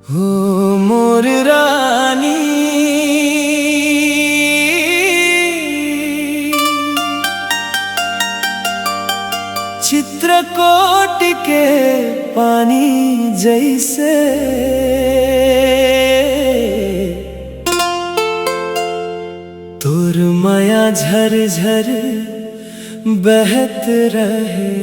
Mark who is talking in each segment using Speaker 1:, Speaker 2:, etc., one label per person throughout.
Speaker 1: हो मोर रानी चित्रकोट के पानी जैसे तोर माया झर झर बहत रहे।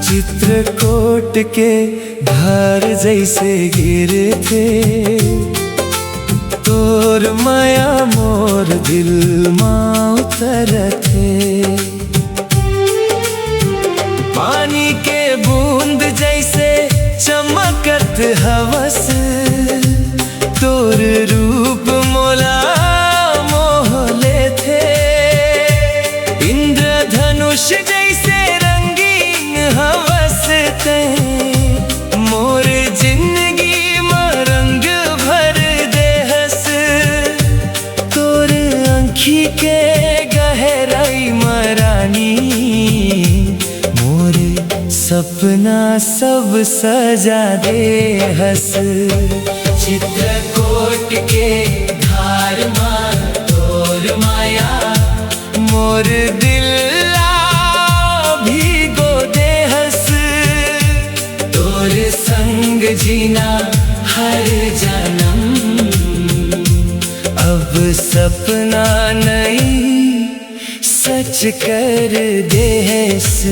Speaker 1: चित्रकोट के धार जैसे गिरे थे तोर माया मोर दिल माँ उतर थे। पानी के बूंद जैसे चमकत हवस तोर रूप मोला मोह ले थे। इंद्रधनुष जैसे हवस ते मोर जिंदगी में रंग भर दे हस। तोर आँखी के गहराई मरानी मोर सपना सब सजा दे हस। चित्रकोट के धार माँ तोर माया मोर दिल संग जीना हर जन्म अब सपना नहीं सच कर दे हस।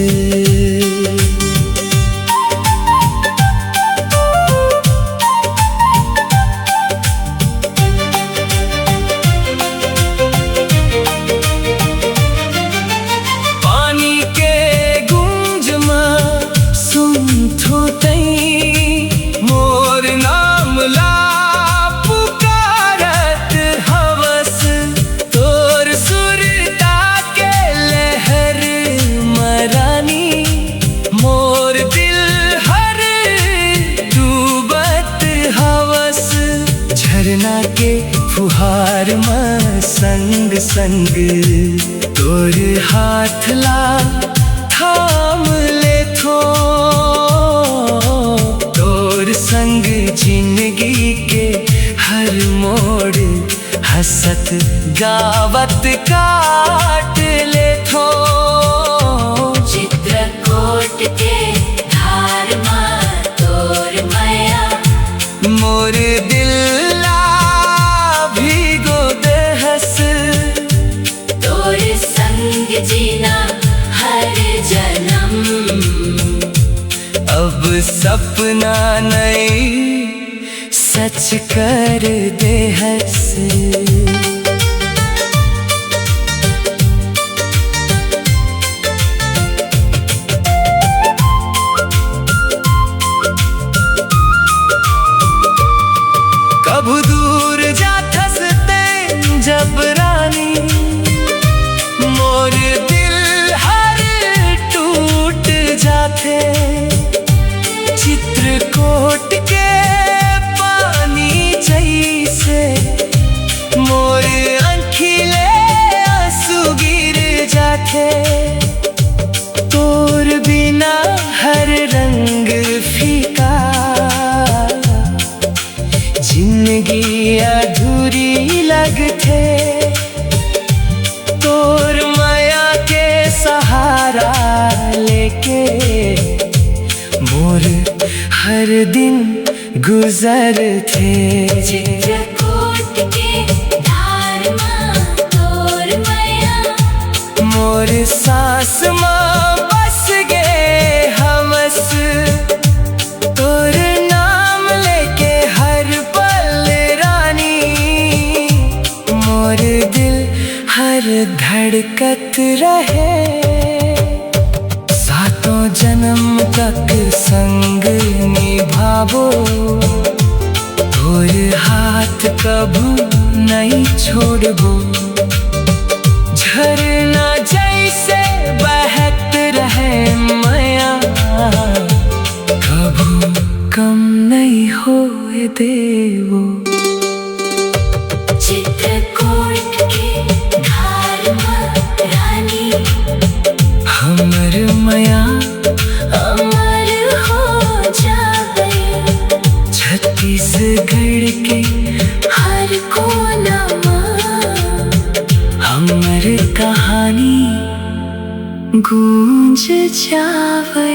Speaker 1: पानी के गूंज में सुन थो झरना के फुहार में संग संग तोर हाथ ला थाम ले थो। तोर संग जिंदगी के हर मोड़ हंसत गावत काट ले थो। चित्रकोट के धार माँ तोर माया मोर दिल जीना हर जन्म अब सपना नहीं सच कर दे हस। कब दूर जाथस ते जब रानी मोर दिल हर टूट जाते। चित्रकोट के पानी जैसे मोर आँखिले आंसू गिर जाते। तोर बिना हर रंग फीका जिंदगी अधूरी लगते। तोर माया के सहारा लेके मोर हर दिन गुजर थे। चित्रकोट के धार माँ तोर माया मोर सांस माँ बस गे हवस। तोर नाम लेके हर पल रानी मोर दिल हर धड़कत रहे। सातों जन्म तक संग निभावो तोर हाथ कभू नहीं छोड़बो। झरना होए देवो।
Speaker 2: चित्रकूट के धार रानी
Speaker 1: हमर मया
Speaker 2: अमर हो जावे।
Speaker 1: छत्तीसगढ़ के
Speaker 2: हर कोना
Speaker 1: हमर कहानी गूंज जावे।